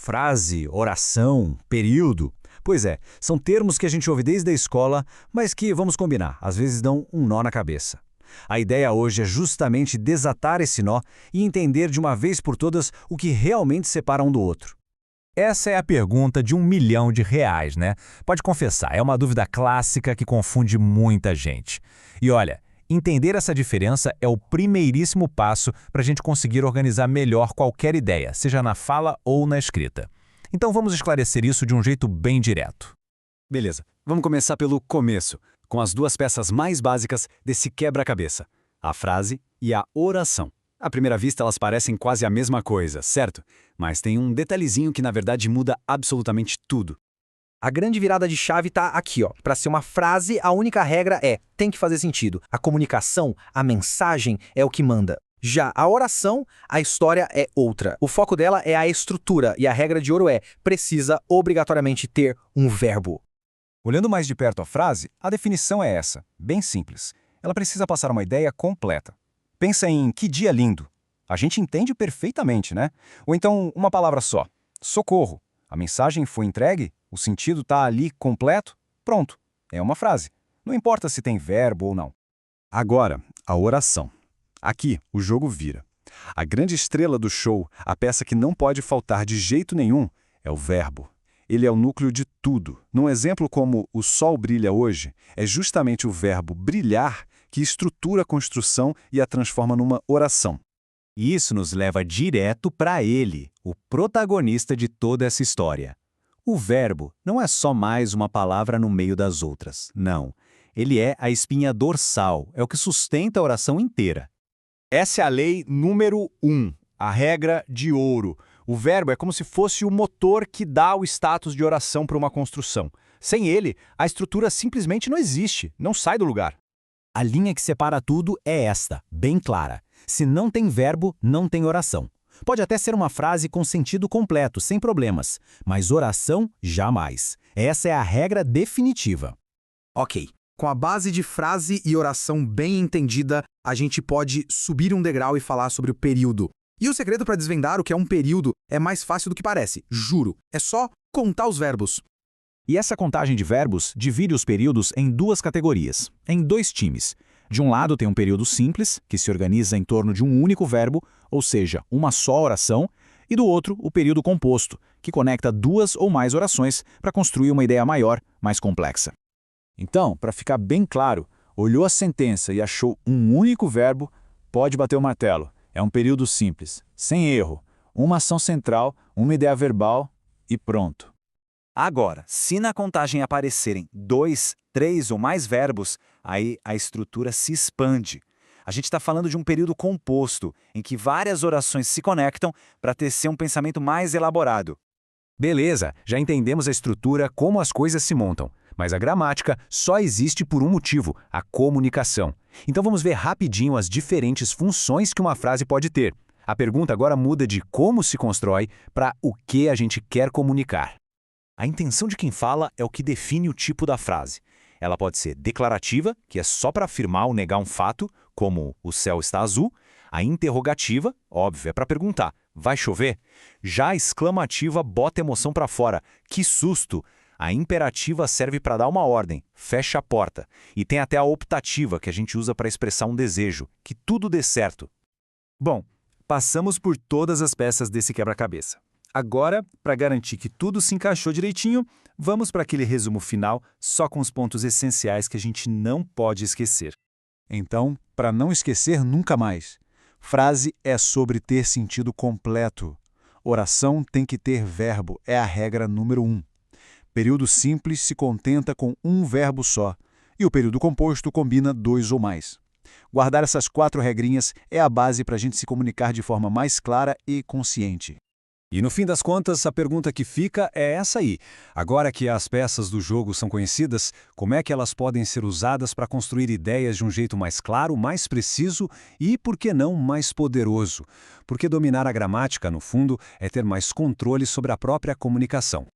Frase, oração, período. Pois é, são termos que a gente ouve desde a escola, mas que, vamos combinar, às vezes dão um nó na cabeça. A ideia hoje é justamente desatar esse nó e entender de uma vez por todas o que realmente separa um do outro. Essa é a pergunta de R$ 1 milhão, né? Pode confessar, é uma dúvida clássica que confunde muita gente. E olha, entender essa diferença é o primeiríssimo passo para a gente conseguir organizar melhor qualquer ideia, seja na fala ou na escrita. Então vamos esclarecer isso de um jeito bem direto. Beleza, vamos começar pelo começo, com as duas peças mais básicas desse quebra-cabeça, a frase e a oração. À primeira vista, elas parecem quase a mesma coisa, certo? Mas tem um detalhezinho que, na verdade, muda absolutamente tudo. A grande virada de chave está aqui, ó. Para ser uma frase, a única regra tem que fazer sentido. A comunicação, a mensagem é o que manda. Já a oração, a história é outra. O foco dela é a estrutura e a regra de ouro precisa obrigatoriamente ter um verbo. Olhando mais de perto a frase, a definição é essa, bem simples. Ela precisa passar uma ideia completa. Pensa em que dia lindo. A gente entende perfeitamente, né? Ou então uma palavra só. Socorro. A mensagem foi entregue? O sentido está ali completo? Pronto. É uma frase. Não importa se tem verbo ou não. Agora, a oração. Aqui, o jogo vira. A grande estrela do show, a peça que não pode faltar de jeito nenhum, é o verbo. Ele é o núcleo de tudo. Num exemplo como o sol brilha hoje, é justamente o verbo brilhar que estrutura a construção e a transforma numa oração. E isso nos leva direto para ele, o protagonista de toda essa história. O verbo não é só mais uma palavra no meio das outras, não. Ele é a espinha dorsal, é o que sustenta a oração inteira. Essa é a lei número 1, a regra de ouro. O verbo é como se fosse o motor que dá o status de oração para uma construção. Sem ele, a estrutura simplesmente não existe, não sai do lugar. A linha que separa tudo é esta, bem clara. Se não tem verbo, não tem oração. Pode até ser uma frase com sentido completo, sem problemas, mas oração, jamais. Essa é a regra definitiva. Ok. Com a base de frase e oração bem entendida, a gente pode subir um degrau e falar sobre o período. E o segredo para desvendar o que é um período é mais fácil do que parece, juro. É só contar os verbos. E essa contagem de verbos divide os períodos em duas categorias, em dois times. De um lado tem um período simples, que se organiza em torno de um único verbo, ou seja, uma só oração, e do outro o período composto, que conecta duas ou mais orações para construir uma ideia maior, mais complexa. Então, para ficar bem claro, olhou a sentença e achou um único verbo, pode bater o martelo. É um período simples, sem erro, uma ação central, uma ideia verbal e pronto. Agora, se na contagem aparecerem 2, 3 ou mais verbos, aí a estrutura se expande. A gente está falando de um período composto, em que várias orações se conectam para tecer um pensamento mais elaborado. Beleza, já entendemos a estrutura, como as coisas se montam. Mas a gramática só existe por um motivo, a comunicação. Então vamos ver rapidinho as diferentes funções que uma frase pode ter. A pergunta agora muda de como se constrói para o que a gente quer comunicar. A intenção de quem fala é o que define o tipo da frase. Ela pode ser declarativa, que é só para afirmar ou negar um fato, como o céu está azul. A interrogativa, óbvio, é para perguntar, vai chover? Já a exclamativa bota emoção para fora, que susto! A imperativa serve para dar uma ordem, fecha a porta. E tem até a optativa, que a gente usa para expressar um desejo, que tudo dê certo. Bom, passamos por todas as peças desse quebra-cabeça. Agora, para garantir que tudo se encaixou direitinho, vamos para aquele resumo final, só com os pontos essenciais que a gente não pode esquecer. Então, para não esquecer nunca mais, frase é sobre ter sentido completo. Oração tem que ter verbo, é a regra número 1. Período simples se contenta com um verbo só, e o período composto combina 2 ou mais. Guardar essas 4 regrinhas é a base para a gente se comunicar de forma mais clara e consciente. E no fim das contas, a pergunta que fica é essa aí. Agora que as peças do jogo são conhecidas, como é que elas podem ser usadas para construir ideias de um jeito mais claro, mais preciso e, por que não, mais poderoso? Porque dominar a gramática, no fundo, é ter mais controle sobre a própria comunicação.